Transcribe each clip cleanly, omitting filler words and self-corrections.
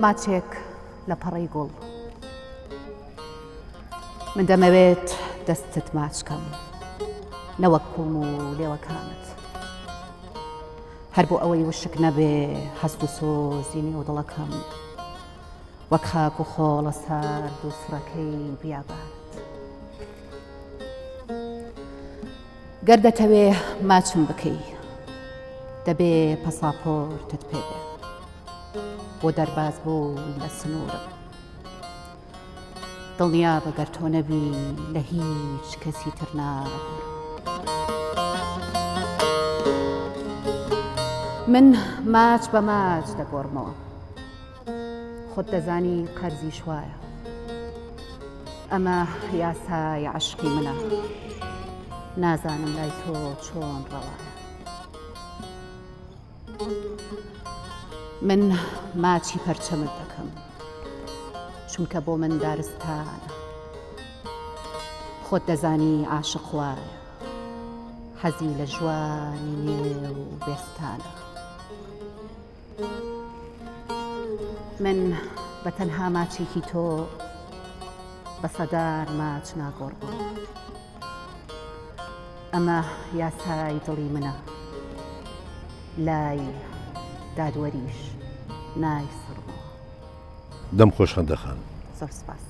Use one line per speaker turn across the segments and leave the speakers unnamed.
ماچێک لە پەڕەی گوڵ من دەمەوێت دەستت ماچکەم نەوەک کوڵم و لێوەکانت هەر بۆ ئەوەی وشک نەبێ هەست و سۆزی نێو دڵەکەم وەک خاک و خۆڵە سارد و سڕەکەی بیابانت گەر دەتەوێ ماچم بکەی دەبێ پەساپۆرتت پێ بێ بۆ دەرباز بوون لە سنوورم دڵنیابە گەر تۆ نەبی لە هیچ کەسی تر ناگۆڕم من ماچ بە ماچ دەگۆڕمەوە خۆت دەزانی قەرزی شوایە ئەمە یاسای عەشقی منە نازانم لای تۆ چۆن ڕەوایە من ماچی پەرچەمت دەکەم چونکە بۆ من دارستانە خۆت دەزانی عاشق وایە حەزی لە ژوانی نێو بێستانە من بە تەنها ماچێکی تۆ بە سەدار ماچ ناگۆڕمەوە ئەمە یاسای دڵی منە لای دادوەریش نایسڕمەوە
دەم خۆش خەندەخان
زۆر سپاس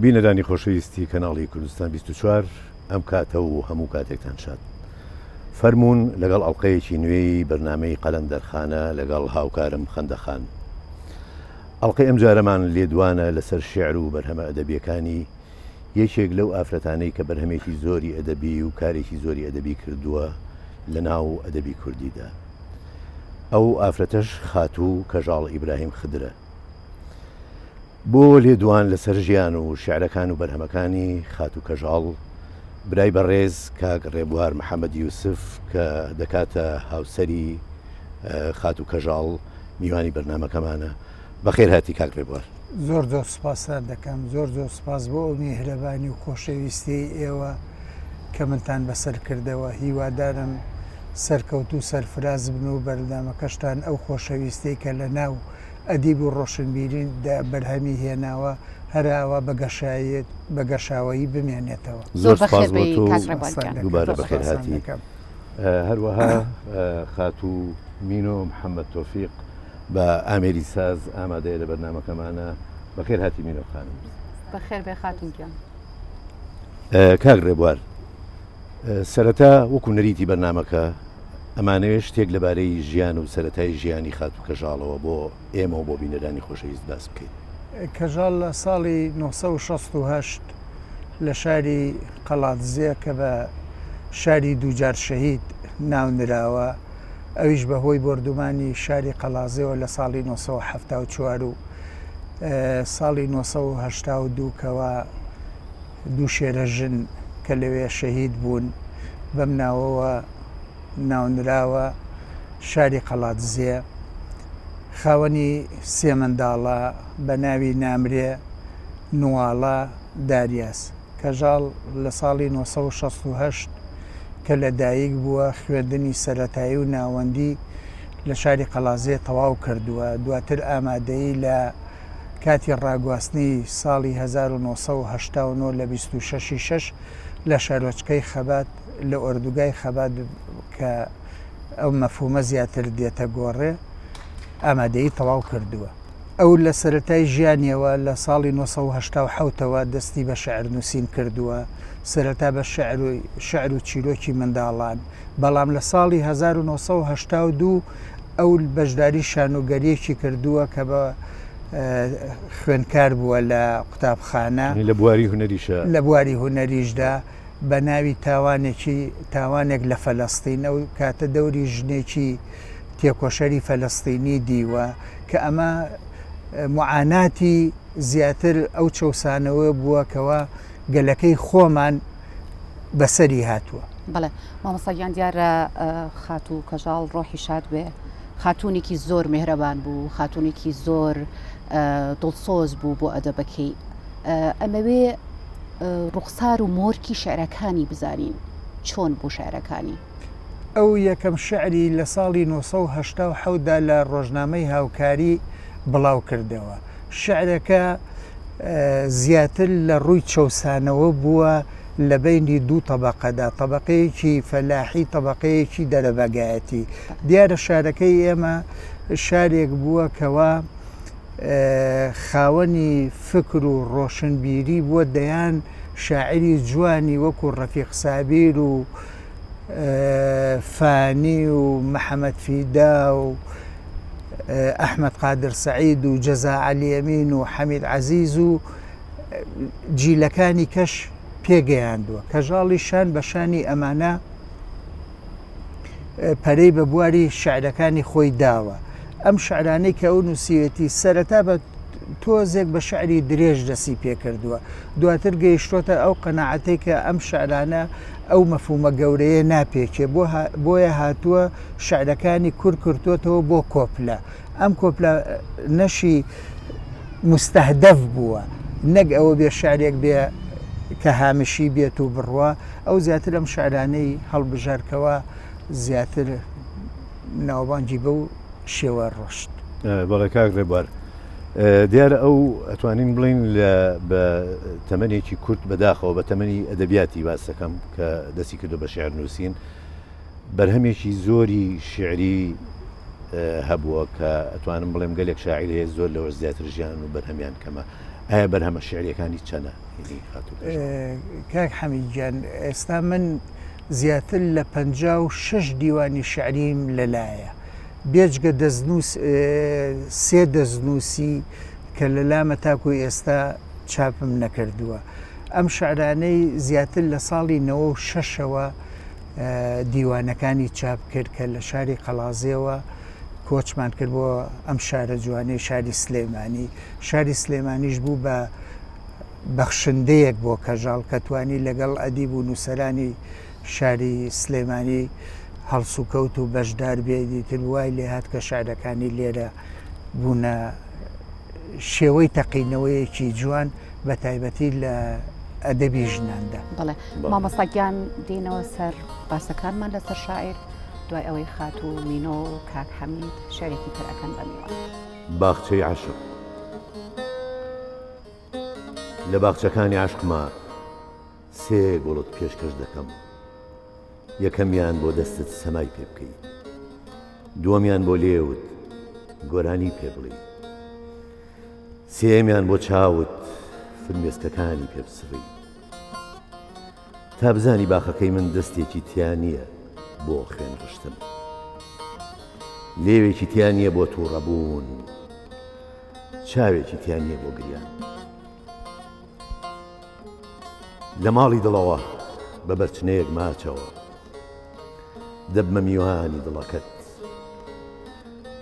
بینەرانی خۆشەویستی کەناڵی کوردستان 24 ئەم کاتە و هەموو کاتێکتان شاد فەرموون لەگەڵ ئەڵلقەیەکی نوێی بەرنامەی قەلەندەرخانە لەگەڵ هاوکارم خەندەخان ئەڵلقەی ئەم جارەمان لێدوانە لەسەر شێعر و بەرهەمە ئەدەبیەکانی یەکێک لەو ئافرەتانەی کە بەرهەمێکی زۆری ئەدەبی و کارێکی زۆری ئەدەبی کردووە لە ناو ئەدەبی کوردیدا ئەو ئافرەتەش خاتوو کەژاڵ ئیبراهیم خدرە بۆ لێدوان لەسەر ژیان و شێعرەکان و بەرهەمەکانی خاتوو کەژاڵ برای بەڕێز کاک ڕێبوار محەممەد یوسف کە دەکاتە هاوسەری خاتوو کەژاڵ میوانی بەرنامەکەمانە بەخێر هاتی کاک ڕێبوار
زۆر زۆر سپاسان دەکەم زۆر سپاس بۆ ئەو میهرەبانی و خۆشەویستی ئێوە کە منتان بەسەر کردەوە هیوادارم سەرکەوت و سەرفراز بن و بەردامەکەشتان ئەو خۆشەویستی کە لە ناو ئەدیب و ڕۆشنبیریدا بەرهەمی هێناوە هەراوە بە گەشاوایی بمێنێتەوە
زۆر بەخێر بێی
دووبارە بەخێر هاتی هەروەها خاتوو مینۆ محەممەد تۆفیق بە ئامێری ساز ئامادەیە لە بەرنامەکەمانە بەخێر هاتی مینۆ خانم
بەخێر بێ خاتون گیان
کاک ڕێبوار سەرەتا وەکو نەریتی بەرنامەکە ئەمانەوێ شتێک لەبارەی ژیان و سەرەتای ژیانی خاتوو کەژاڵەوە بۆ ئێمە و بۆ بینەرانی خۆشەویست باس بکەیت
کەژاڵ لە ساڵی 1968 لە شاری قەڵاتزیە کە بە شاری دووجار شەهید ناونراوە ئەویش بەهۆی بردومانی شاری قەڵازیەوە لە ساڵی 1970 و ساڵی 1970 کەوە دوو شێرە ژن کە لەوێ شەهید بوون بەم ناوەوە ناونراوە شاری قەڵاتزیە خاوەنی سێ منداڵە بە ناوی نامرێ نواڵە داریاس کەژاڵ لە ساڵی 1968 کە لە دایک بووە خوێندنی سەرەتایی و ناوەندی لە شاری قەڵازیە تەواو کردووە دواتر ئامادەی لە کاتی ڕاگواستنی ساڵی 1970 لە 26 لە شارۆچکەی خەبات لە ئۆردوگای خەبات کە ئەو مەفهومە زیاتر دێتە گۆڕێ ئامادەی تەواو کردووە ئەو لە سەرەتای ژیانیەوە لە ساڵی 1970ەوە دەستی بە شەعر نووسین کردووە سەرەتا بە شەعر و چیرۆکی منداڵان بەڵام لە ساڵی 1970 ئەو بەشداری شانۆگەریەکی کردووە کە بە خوێندکار بووە لە قوتابخانە لە بواری هونەریشدا بە ناوی تاوانێک لە فەلەستین ئەو کاتە دەوری ژنێکی تێکۆشەری فەلەستینی دیوە کە ئەمە معاناتی زیاتر ئەو چەسانەوە بووە کەەوە گەلەکەی خۆمان بەسەری هاتووە
بەڵێ مامەسەگیان دیارە خاتوو کەژاڵ ڕۆحی شاد بێ خاتونێکی زۆر مهرەبان بوو خاتونێکی زۆر دڵسۆز بوو بۆ ئەدەبەکەی ئەمەوێ ڕوخسار و مۆرکی شعرەکانی بزانین چۆن بوو شعرەکانی
ئەو یەکەم شعری لە ساڵی 1970 لە ڕۆژنامەی هاوکاری بڵاو کردەوە. شعرەکە زیاتر لە ڕووی چەوسانەوە بووە لە بینی دوو طبقەدا، طبقەیەکی فەلاحی، طبقەیەکی دەرەبەگایەتی. دیارە شارەکەی ئێمە شارێک بووە کەوا خاوەنی فکر و ڕۆشنبیری بووە، دەیان شاعری جوانی وەکو ڕەفیق سابیر و فانی و محەممەد فیدا و ئەحمەد قادر سەعید و جەزا عەلیەمین و حەمید عەزیز و جیلەکانی کەش پێگەیاندووە. کەژاڵی شان بە شانی ئەمانە پەرەی بە بواری شعرەکانی خۆی داوە. ئەم شعرانەی کە ئەو نووسیوێتی سەرەتا بە تۆزێک بە شعری درێژ دەسی پێکردووە، دواتر گەیشتۆتە ئەو قەناعەتەی کە ئەم شعرانە ئەو مەفهومە گەورەیە ناپێکێ، بۆیە هاتووە شعرەکانی کورد کردوتەوە بۆ کۆپلە. ئەم کۆپلە نەشی مستەهدەف بووە، نەک ئەوە بێ شعرێک بێ کە هامشی بێت و بڕوە. ئەو زیاتر ئەم شعرانەی هەڵبژارکەوە زیاتر ناوبانجی بە و شێوە ڕۆشت.
بەڵێ کاک ڕێبوار، دیارە ئەو ئەتوانین بڵین بە تەمەنێکی کورت بەداخەوە بە تەمەنی ئەدەبیاتی باسەکەم کە دەستی کردو بە شێعر نووسین، بەرهەمێکی زۆری شعری هەبووە کە ئەتوانم بڵێم گەلێک شاعیر هەیە زۆر لەوە زیاتر ژیان و بەرهەمیان کەمە. ئایا بەرهەمە شعریەکانی چەنە؟
کاک حەمیدجان، ئێستا من زیاتر لە 56 دیوانی شعریم لەلایە، بێجگە سێ دەستنووسی کە لە لامە تاکوی ئێستا چاپم نەکردووە. ئەم شعرانەی زیاتر لە ساڵی 96ەوە دیوانەکانی چاپ کرد کە لە شاری قەڵازیەوە کۆچمان کرد بۆ ئەم شارە جوانەی شاری سلێمانی. شاری سلێمانیش بوو بە بەخشندەیەک بۆ کەژاڵ کە توانی لەگەڵ ئەدیب و نووسەرانی شاری سلێمانی هەڵسوکەوت و بەشدار بێدیتر وای لێ هات کە شعرەکانی لێرە بوونە شێوەی تەقینەوەیەکی جوان بە تایبەتی لە ئەدەبی ژناندا.
بڵێ مامۆستاگیان دێنەوە سەر باسەکانمان لەسەر شاعیر دوای ئەوەی خات و مینۆ و کاک حەمید شعرێکی تر ئەکەن بە میوان.
باخچەی عاشق. لە باخچەکانی عاشقما سێ گوڵت پێشکەش دەکەم. یەکەمیان بۆ دەستت سەمای پێ بکەیت، دووەمیان بۆ لێوت گۆرانی پێ بڵێ، سێمیان بۆ چاوت فرمێسکەکانی پێ بسڕی. تا بزانی باخەکەی من دەستێکی تیان نییە بۆ خوێن ڕشتن، لێوێکی تیان نییە بۆ تووڕەبوون، چاوێکی تیان نییە بۆ گریان. لە ماڵی دڵەوە بە بەرچنەیەک ماچەوە دەبمە میوانی دڵەکەت،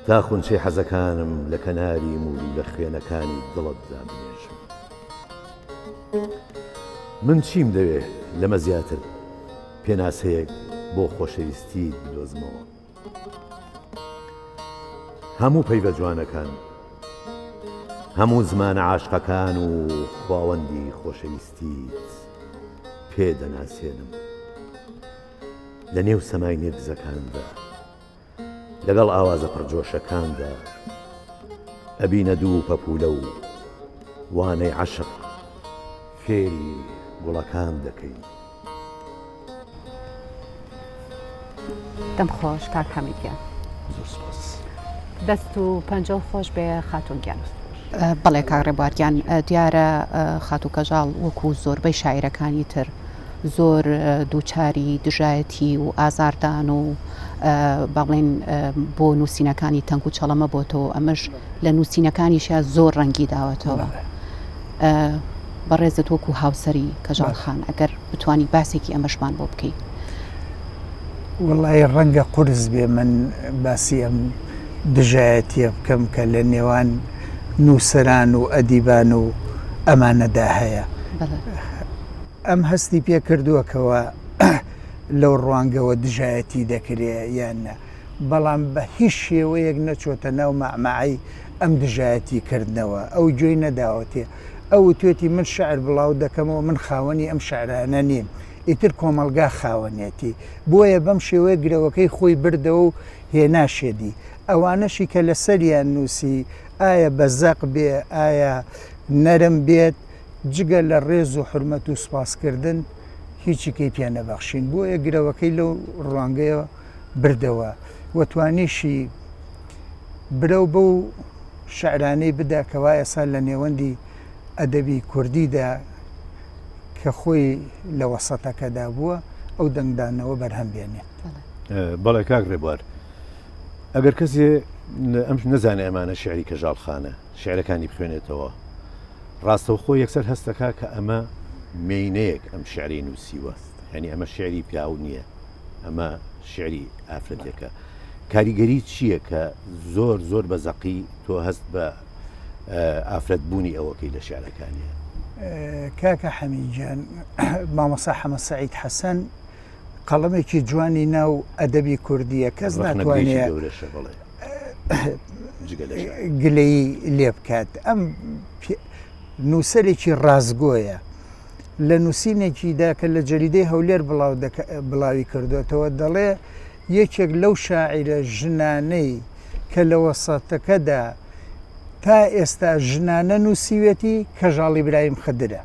تا خونچەی حەزەکانم لە کەناری موری لە خوێنەکانی دڵت دابنێژم. من چیم دەوێ لەمە زیاتر پێناسەیەک بۆ خۆشەویستی بدۆزمەوە. هەموو پەیوە جوانەکان، هەموو زمانە عاشقەکان و خواوەندی خۆشەویستیت پێ دەناسێنم. لە نێو سەمای نێرگزەکاندا لەگەڵ ئاوازە پڕجۆشەکاندا ئەبینە دوو پەپولە و وانەی عەشق فێری گوڵەکان دەکەی.
دەم خۆش کاک حەمیدگیان.
زۆر سپاس.
دەست و پەنجە خۆش بێ خاتونگیان. بەڵێ کاک ڕێبوارگیان، دیارە خات و کەژاڵ وەکو زۆربەی شاعیرەکانی تر زۆر دووچاری دژایەتی و ئازاردان و باڵێن بۆ نووسینەکانی تەنگ و چەڵەمە بۆتەوە. ئەمەش لە نووسینەکانیشە زۆر ڕەنگی داوەتەوە. بەڕێزت وەکو هاوسەری کەژاڵ خان ئەگەر بتوانی باسێکی ئەمەشمان بۆ بکەیت.
وڵای ڕەنگە قورس بێ من باسی ئەم دژایەتیە بکەم کە لە نێوان نووسەران و ئەدیبان و ئەمانەدا هەیە. ئەم هەستی پێ کردووەکەوە لەو ڕوانگەوە دژایەتی دەکرێ یان نە، بەڵام بە هیچ شێوەیەک نەچۆتە ناو مەعمەعەی ئەم دژایەتی کردنەوە. ئەو گوێی نەداوەتێ، ئەو توێتی من شعر بڵاو دەکەمەوە، من خاوەنی ئەم شعرانە نیم، ئیتر کۆمەلگا خاوەنێتی، بۆیە بەم شێوەیە گرەوەکەی خۆی بردەوە و هێناشێدی. ئەوانەشی کە لە سەریان نووسی ئایا بەزەق بێ ئایا نەرم بێت جگە لە ڕێز و حرمەت و سوپاسکردن هیچیکەی پێ نەبەخشین بۆ ئەگرەوەکەی لەو ڕوانگەیە بردەوە وەتوانیشی برە و بەو شعرانەی بدا کەوا ئێسا لە نێوەندی ئەدەبی کوردیدا کە خۆی لە وەسەتەکەدا بووە ئەو دەنگدانەوە بەرهەم بێنێ.
بەڵێ کاک ڕێبوار ئەگەر کەسێ ئەم نەزانێ ئەمانە شعری کەژاڵخانە شعرەکانی بخوێنێتەوە ڕاستەوخۆ یەکسەر هەستەکە کە ئەمە مینەیەک ئەم شعری نووسیوە ینی ئەمە شعری پیاو نییە ئەمە شعری ئافرەتێکە کاریگەری چییە کە زۆر زۆر بەزەقی تۆ هەست بە ئافرەتبوونی ئەوەکەی لە شعرەکانیە
کاکە حەمیدجان مامۆستا حەمەد سەعید حەسەن قەڵەمێکی جوانی ناو ئەدەبی کوردیە کەس ناتوانێت گلەی لێ بکات ئەم نووسەرێکی ڕازگۆیە لە نووسینێکیدا کە لە جەریدەی هەولێر بڵاوی کردوێتەوە دەڵێ یەکێک لەو شاعیرە ژنانەی کە لە وەسەتەکەدا تا ئێستا ژنانە نووسیوێتی کەژاڵ ئیبراهیم خدرە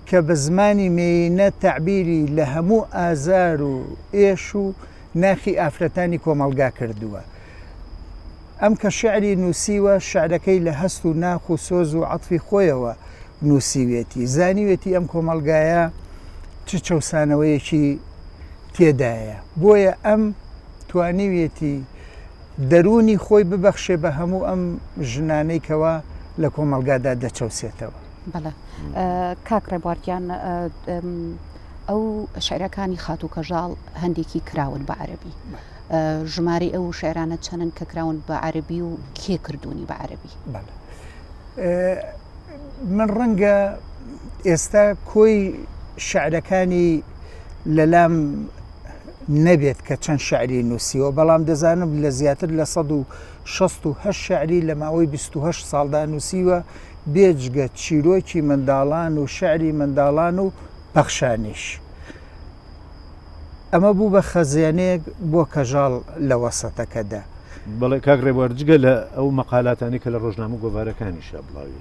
کە بە زمانی مێینە تەعبیری لە هەموو ئازار و ئێش و ناخی ئافرەتانی کۆمەڵگا کردووە. ئەم کە شعری نووسیوە شعرەکەی لە هەست و ناخ و سۆز و عەتفی خۆیەوە نووسیوێتی زانیوێتی ئەم کۆمەڵگایە چ چەوسانەوەیەکی تێدایە بۆیە ئەم توانیوێتی دەرونی خۆی ببەخشێ بە هەموو ئەم ژنانەی کەوا لە کۆمەڵگادا دەچەوسێتەوە.
بەڵێ کاک ڕێبوارگیان ئەو شعرەکانی خات و کەژاڵ هەندێکی کراون بە عەرەبی ژماری ئەو شعرانە چەندن کە کراون بە عەرەبی و کێ کردوونی بە عەرەبی
من ڕەنگە ئێستا کۆی شعرەکانی لەلام نەبێت کە چەند شعری نووسیەوە بەڵام دەزانم لە زیاتر لە 168 شعری لە ماوەی 28 ساڵدا نووسیوە بێجگە چیرۆکی منداڵان و شعری منداڵان و پەخشانیش ئەمە بوو بە خەزیانەیەک بۆ کەژاڵ لە وەسەتەکەدا.
بەڵێ کاک ڕێبوارجگە لە ئەو مەقالاتانی کە لە ڕۆژنامە گۆڤارەکانیشە بڵاوی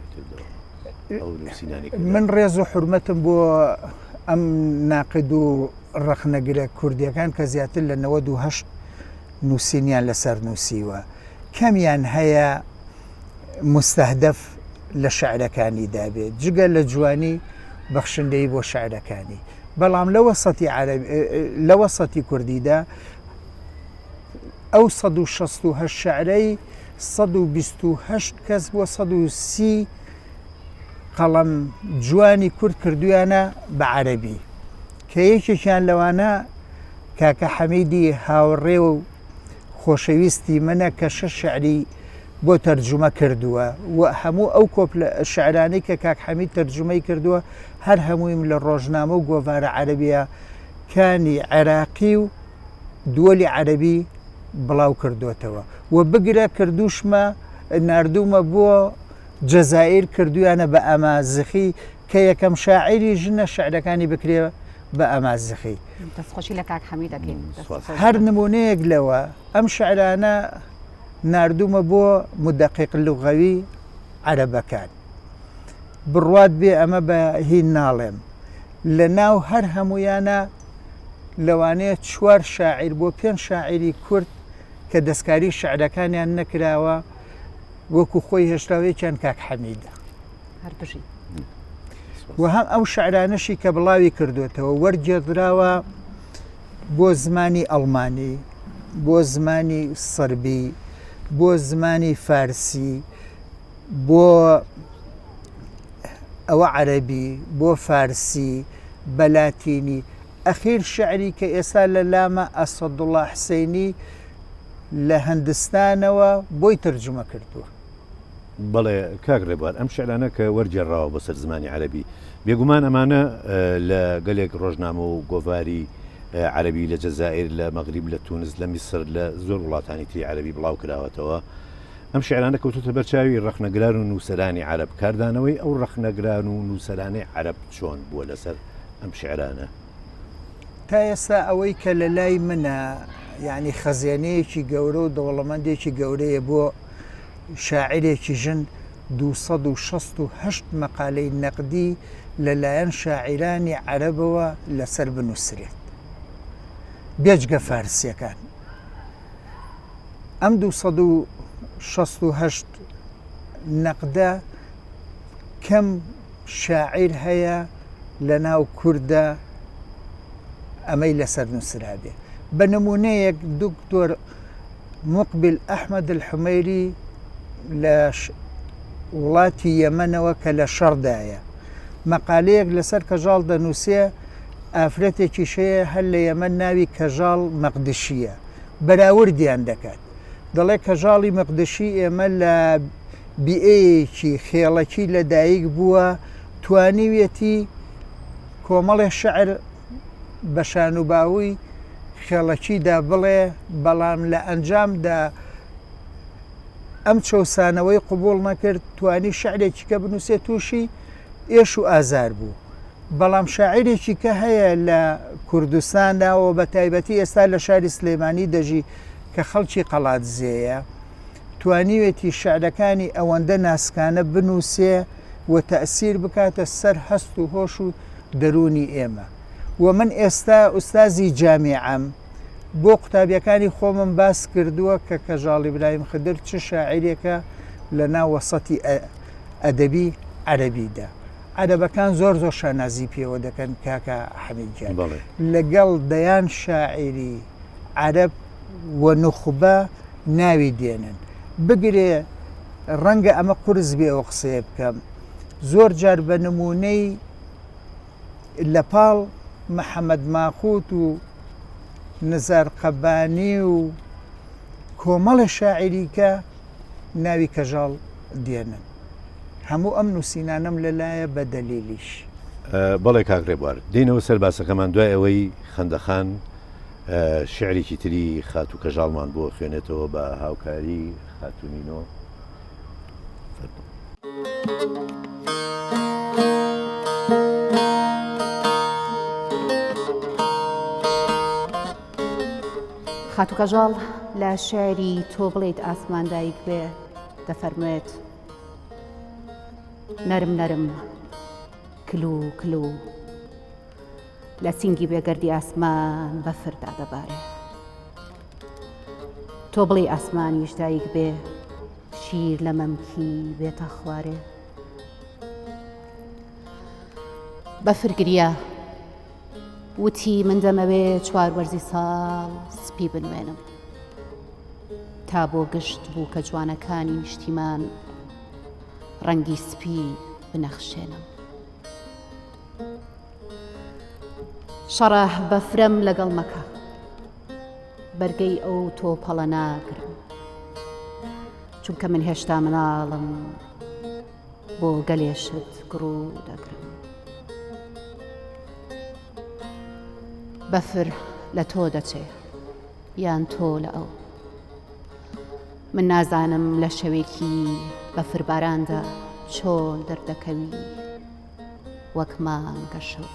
من ڕێز و حورمەتم بۆ ئەم ناقد و ڕەخنەگرە کوردیەکان کە زیاتر لە 98 نووسینیان لەسەر نووسیوە کەمیان هەیە مستەهدەف لە شعرەکانی دابێت جگە لە جوانی بەخشندەی بۆ شعرەکانی بەڵام لە وەسەتی کوردیدا ئەو 168 شعرەی 128 کەس بۆ 130 قەڵەم جوانی کورد کردویانە بە عەرەبی کە یەکێکیان لەوانە کاکە حەمیدی هاوڕێ و خۆشەویستی منە کە 6 شعری بۆ تەرجمە کردووە و هەموو ئەو کۆپلە شعرانەی کە کاک حەمید تەرجمەی کردووە هەر هەموویم لە ڕۆژنامە و گۆڤارە عەرەبیە کانی عێراقی و دووەلی عەرەبی بڵاو کردوێتەوە و بگرە کردوشمە ناردوومە بۆ جەزائیر کردویانە بە ئەمازغی کە یەکەم شاعری ژنە شعرەکانی بکرێ بە ئەمازغی
دەستخۆشی لە کاک حەمید دەکەین
هەر نمونەیەک لەوە ئەم شعرانە ناردوومە بۆ مدەقیق لوغەوی عەرەبەکان بڕوات بێ ئەمە بە هین ناڵێم لە ناو هەر هەمویانە لەوانەیە 4 شاعیر بۆ 5 شاعری کورد کە دەستکاری شعرەکانیان نەکراوە وەکو خۆی هێشتاوێکیان کاک حەمیدە و هەم ئەو شعرانەشی کە بڵاوی کردوێتەوە وەرگێدراوە بۆ زمانی ئەڵمانی بۆ زمانی سەربی بۆ زمانی فارسی بۆ ئەوە عەرەبی بۆ فارسی بەلاتینی ئەخیر شعری کە ئێستا لە لامە ئەسەدوڵڵا حسەینی لە هەندستانەوە بۆی تەرجمە کردووە.
بەڵێ کاک ڕێبوار ئەم شعرانە کە وەرجێڕاوە بەسەر زمانی عەرەبی بێگومان ئەمانە لە گەلێک ڕۆژنامە و گۆڤاری عەرەبی لە جەزائیر لە مەغریب لە تونس لە میسر لە زۆر وڵاتانی تری عەرەبی بڵاو کراوەتەوە ئەم شعرانە کەوتوتە بەرچاوی ڕەخنەگران و نووسەرانی عەرەب کاردانەوەی ئەو ڕەخنەگران و نووسەرانەی عەرەب چۆن بووە لەسەر ئەم شعرانە
تا ئێستا ئەوەی کە لە لای منە یعنی خەزیانەیەکی گەورە و دەوڵەمەندێکی گەورەیە بۆ شاعرێکی ژن 268 مەقالەی نەقدی لەلایەن شاعیرانی عەرەبەوە لەسەر بنووسرێت بێجگە فارسیەکان. ئەم 268 نەقدە کەم شاعیر هەیە لە ناو کووردە ئەمەی لەسەر نووسرا بێ. بە نمونەیەک دکتۆر مقبل ئەحمەد الحومەیری لە وڵاتی یەمەنەوە کە لە شەڕدایە مەقالەیەک لەسەر کەژاڵ دەنووسێ، ئافرەتێکی شەیە هەر لە یەمەن ناوی کەژاڵ مەقدشیە، بەراوردیان دەکات، دەڵێ کەژاڵی مەقدشی ئێمە لە بیئەیەکی خێڵەکی لەدایک بووە، توانیوێتی کۆمەڵێ شەعر بە شانوباوی خێڵەکیدا بڵێ، بەڵام لە ئەنجامدا ئەم چەسانەوەی قوبوڵ نەکرد، توانی شعرێکی کە بنووسێت تووشی ئێش و ئازار بوو. بەڵام شاعرێکی کە هەیە لە کوردستاندا و بە تایبەتی ئێستا لە شاری سلێمانی دەژی کە خەڵکی قەڵاتزێیە، توانیوێتی شعرەکانی ئەوەندە ناسکانە بنووسێ و تەئسیر بکاتە سەر هەست و هۆش و دەرونی ئێمە. و من ئێستا ئوستازی جامیعەم بۆ قوتابیەکانی خۆمم باس کردووە کە کەژاڵ ئیبراهیم خدر چ شاعیرێکە لە ناو وەسەتی ئەدەبی عەرەبیدا. عەرەبەکان زۆر شانازی پێوە دەکەن کاکە حەمیدجان، لەگەڵ دەیان شاعیری عەرەب و نوخبە ناوی دێنن. بگرێ ڕەنگە ئەمە قورس بێ ئەو قسەیە بکەم، زۆر جار بە نمونەی لەپاڵ محەممەد ماخوت و نزار قەبانی و کۆمەڵە شاعیریکە ناوی کەژاڵ دێنن. هەموو ئەم نووسینانم لەلایە بە دەلیلیش.
بەڵێ کاکرێبوار دێنەوە سەر باسەکەمان دوای ئەوەی خەندەخان شعرێکی تری خات و کەژاڵمان بۆ خوێنێتەوە بە هاوکاری خاتونینۆ.
خاتو کەژاڵ لە شعری تۆ بڵێیت ئاسمان دایک بێ دەفەرمێت: نەرم نەرم کلو کلو لە سینگی بێگەردی ئاسمان بەفردا دەبارێ. تۆ بڵێ ئاسمانیش دایک بێ شیر لە مەمکی بێتە خوارێ. بەفر گریە وتی من دەمەوێ 4 وەرزی ساڵ سپی بنوێنم، تا بۆ گشت بوو کە جوانەکانی نیشتیمان ڕەنگی سپی بنەخشێنم. شەڕەح بەفرەم لەگەڵ مەکە، بەرگەی ئەو تۆپەڵە ناگرم، چونکە من هێشتا مناڵم بۆ گەلێشت گڕوو دەگرم. بەفر لە تۆ دەچێ یان تۆ لە ئەو، من نازانم لە شەوێکی بەفرباراندا چۆن دەردەکەوی وەک مانگە شەو.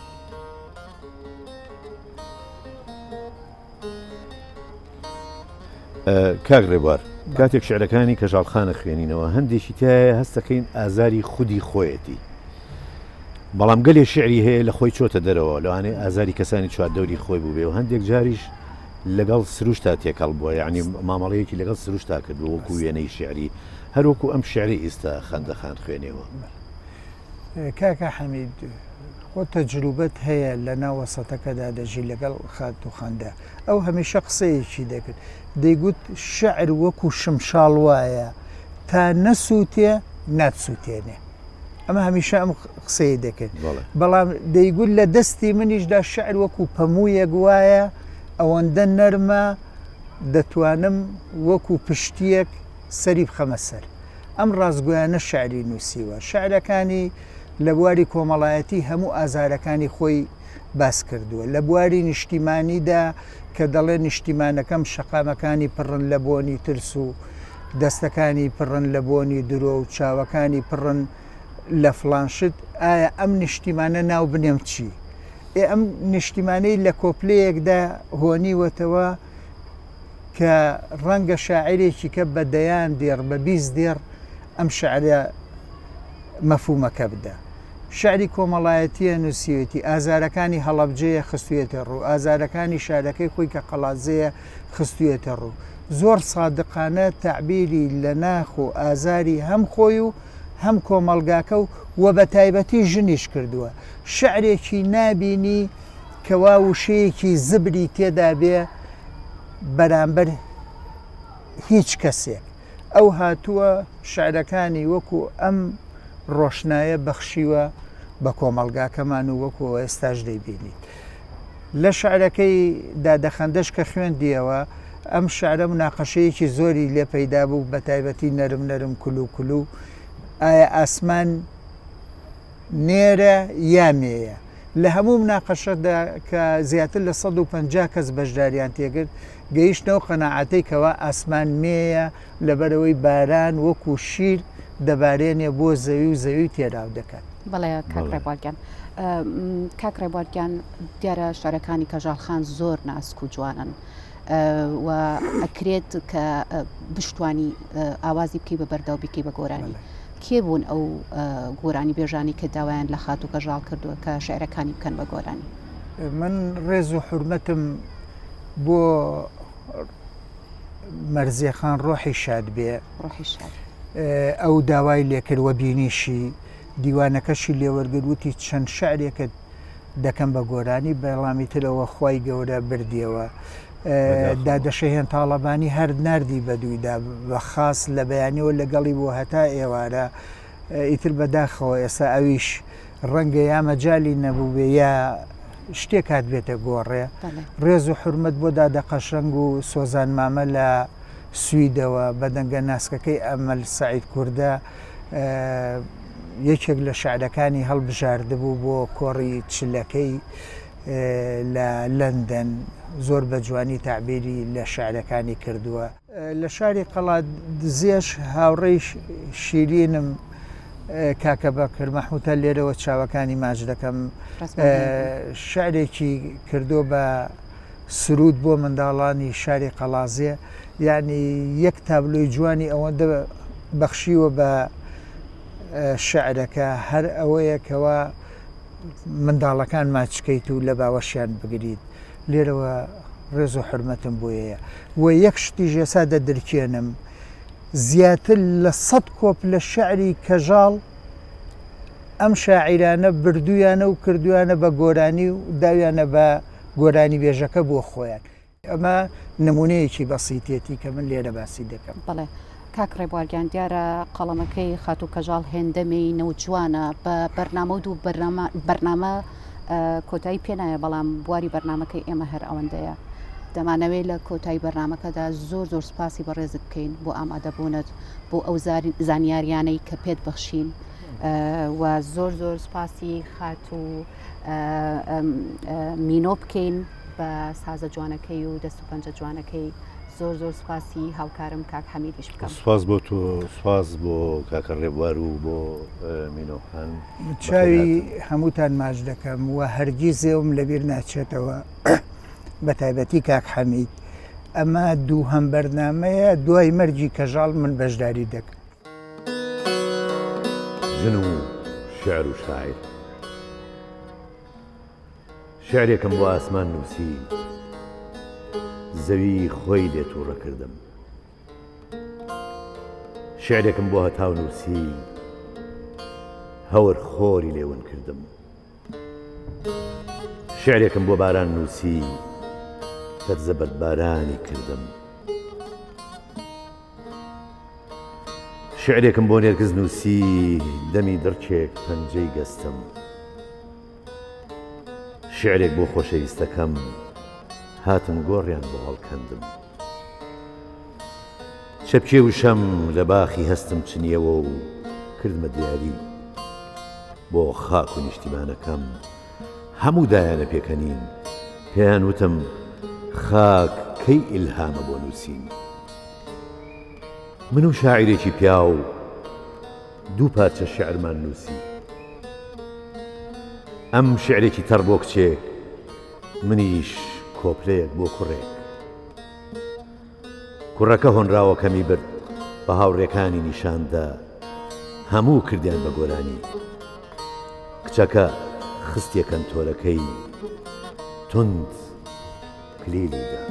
کاکرێبوار کاتێک شعرەکانی کەژاڵخانە خوێنینەوە هەندێکی تایە هەستەکەین ئازاری خودی خۆیەتی، بەڵام گەلێ شعری هەیە لە خۆی چۆتە دەرەوە، لەوانێ ئازاری کەسانی چواردەوری خۆی بوو بێ و هەندێک جاریش لەگەڵ سروشتا تێکەڵ بووە، یعنی مامەڵەیەکی لەگەڵ سروشتا کرد وەکو وێنەی شعری، هەروەکو ئەم شعری ئێستا خەندەخان خوێنێەوە.
کاکە حەمید خۆ تەجروبەت هەیە لە ناو وەسەتەکەدا دەژی لەگەڵ خات و خەندە، ئەو هەمیشە قسەیەکی دەکرد، دەیگوت شعر وەکو شمشاڵ وایە تا نەسووتێ ناتسووتێنێ. ئەمە هەمیشە ئەم قسەی دەکرد، بەڵام دەیگوت لە دەستی منیشدا شعر وەکو پەموویەک وایە ئەوەندە نەرمە دەتوانم وەکو پشتیەک سەری بخەمە سەر. ئەم ڕازگویانە شعری نووسیوە، شعرەکانی لە بواری کۆمەڵایەتی هەموو ئازارەکانی خۆی باس کردووە، لە بواری نیشتیمانیدا کە دەڵێ نیشتیمانەکەم شەقامەکانی پڕن لە بۆنی ترس و دەستەکانی پڕن لە بۆنی درۆ و چاوەکانی پڕن لە فڵانشت، ئایا ئەم نیشتیمانە ناو بنێم چی؟ ئەم نیشتیمانەی لە کۆپلەیەکدا هۆنیوەتەوە کە ڕەنگە شاعرێکی کە بە دەیان دێر بە 20 دێر ئەم شعرە مەفهومەکە بدە. شعری کۆمەڵایەتیە نووسیوێتی ئازارەکانی هەڵەبجەیە خستوێتە ڕوو، ئازارەکانی شارەکەی خۆی کە قەڵازەیە خستوێتە ڕوو. زۆر سادقانە تعبیری لە ناخ و ئازاری هەم خۆی و هەم کۆمەلگاکە و وە بە تایبەتی ژنیش کردووە. شعرێکی نابینی کەوا وشەیەکی زبری تێدا بێ بەرامبەر هیچ کەسێک. ئەو هاتووە شعرەکانی وەکو ئەم ڕۆشنایە بەخشیوە بە کۆمەلگاکەمان و وەکو ئێستاش دەیبینی. لە شعرەکەی دادەخەندەش کە خوێندیەوە ئەم شعرە مناقەشەیەکی زۆری لێ پەیدا بوو بە تایبەتی نەرم نەرم کولو کولو ئایا ئاسمان نێرە یا مێیە. لە هەموو مناقەشەدا کە زیاتر لە 150 کەس بەشداریان تێگرت گەیشتنەوە قەناعەتەی کەوا ئاسمان مێیە لەبەرەوەی باران وەکو شیر دەبارێنێ بۆ زەوی و زەوی تێراو دەکات.
بەڵێ کاکڕێبوارگیان کاکڕێبوارگیان دیارە شارەکانی کەژاڵخان زۆر ناسک و جوانن و ئەکرێت کە بشتوانی ئاوازی بکەی بە بەردەو بکەی بە گۆرانی. کێ بوون ئەو گۆرانی بێژانی کە داوایان لە خات و کەژاڵ کردووە کە شعرەکانی بکەن بە گۆرانی؟
من ڕێز و حورمەتم بۆ مەرزیەخان ڕۆحی شاد بێ،
ڕۆحی شاد
ئەو داوای لێکردوە بینیشی دیوانەکەشی لێوەرگروتی چەند شعرێکت دەکەم بە گۆرانی بەڵامی ترەوە خی گەورە بردیەوە. دادەشەهێن تاڵەبانی هەر نردی بەدوویدا بە خاص لە بەیانیەوە لەگەڵی بۆ هەتا ئێوارە ئیتر بەداخەوە ئێستا ئەویش ڕەنگە یا مەجای نەبوو بێ یا شتێک هات بێتە گۆڕێ. ڕێز و حرمەت بۆ دادەقەشەنگ و سۆزان مامە لە سویدەوە بەدەنگە ناسکەکەی ئەمەل سعید کووردە یەکێک لە شعرەکانی هەڵبژاردبوو بۆ کۆڕی چلەکەی لە لەندەن زۆر بە جوانی تعبیری لە شعرەکانی کردووە. لە شاری قەڵات دزێش هاوڕێی شیرینم کاکە بەکر مەحموتە لێرەوە چاوەکانی ماچ دەکەم شعرێکی کردو بە سرود بۆ منداڵانی شاری قەڵازیە، یعنی یەک تابلۆی جوانی ئەوەندە بەخشیوە بە شعرەکە هەر ئەوەیەکەوە منداڵەکان ماچکەیت و لە باوەشیان بگریت. لێرەوە ڕێز و حرمەتم بۆیەیە و یەک شتی ژێسا دەدرکێنم زیاتر لە 100 کۆپ لە شعری کەژاڵ ئەم شاعیرانە بردویانە و کردویانە بە گۆرانی و داویانە بە گۆرانی بێژەکە بۆ خۆیان. ئەمە نمونەیەکی بەسیتێتی کە من لێرە باسی دەکەم.
بەڵێ کاکڕێبوارگیان دیارە قەڵەمەکەی خات و کەژاڵ هێندەمی نەوجوانە بە بەرنامە و بەرنامە کۆتایی پێنایە، بەڵام بواری بەرنمەکەی ئێمە هەر ئەوەندەیە. دەمانەوێت لە کۆتایی بەرنمەکەدا زۆر سوپاسی بەڕێزت بکەین بۆ ئامادەبوونت بۆ ئەو زانیاریانەی کە پێت بەخشین و زۆر سوپاسی خات و مینۆ بکەین بە سازە جوانەکەی و دەست و پەنجە جوانەکەی. زۆر سوپاسی هاوکارم کاک حەمیدیش بکەم.
سوپاس بۆ تۆ، سوپاس بۆ کاکە ڕێبوار و بۆ مینۆخان.
چاوی هەمووتان ماچ دەکەم و هەرگیزێوم لەبیر ناچێتەوە بە تایبەتی کاک حەمید ئەمە دووهەم بەرنامەیە دوای مەرجی کەژاڵ من بەشداری دەکەم.
ژن و شعر و شاعر شعرێکم بۆ ئاسمان نووسی زەوی خۆی لێ تووڕە کردم. شعرێکم بۆ هەتاو نووسی هەور خۆری لێون کردم. شعرێکم بۆ باران نووسی فەرزە بەربارانی کردم. شعرێکم بۆ نێرگز نووسی دەمی دڕکێک پەنجەی گەستم. شعرێک بۆ خۆشەویستەکەم هاتم گۆڕیان بۆ هەڵکەندم. شەبکێ و شەم لە باخی هەستم چنیەوە و کردمە دیاری بۆ خاک و نیشتیمانەکەم هەموو دایانە پێکەنین پێیان وتم خاک کەی ئیلهامە بۆ نووسین. من و شاعیرێکی پیا و دوو پارچە شعرمان نووسی. ئەم شعرێکی تەڕ بۆ کچێک منیش کۆپلەیەک بۆ کوڕێک. کوڕەکە هۆنراوەکەمی برد بە هاوڕێکانی نیشاندا هەموو کردیان بە گۆرانی کچەکە خستیە کەنتۆرەکەی تند کلیلیدا.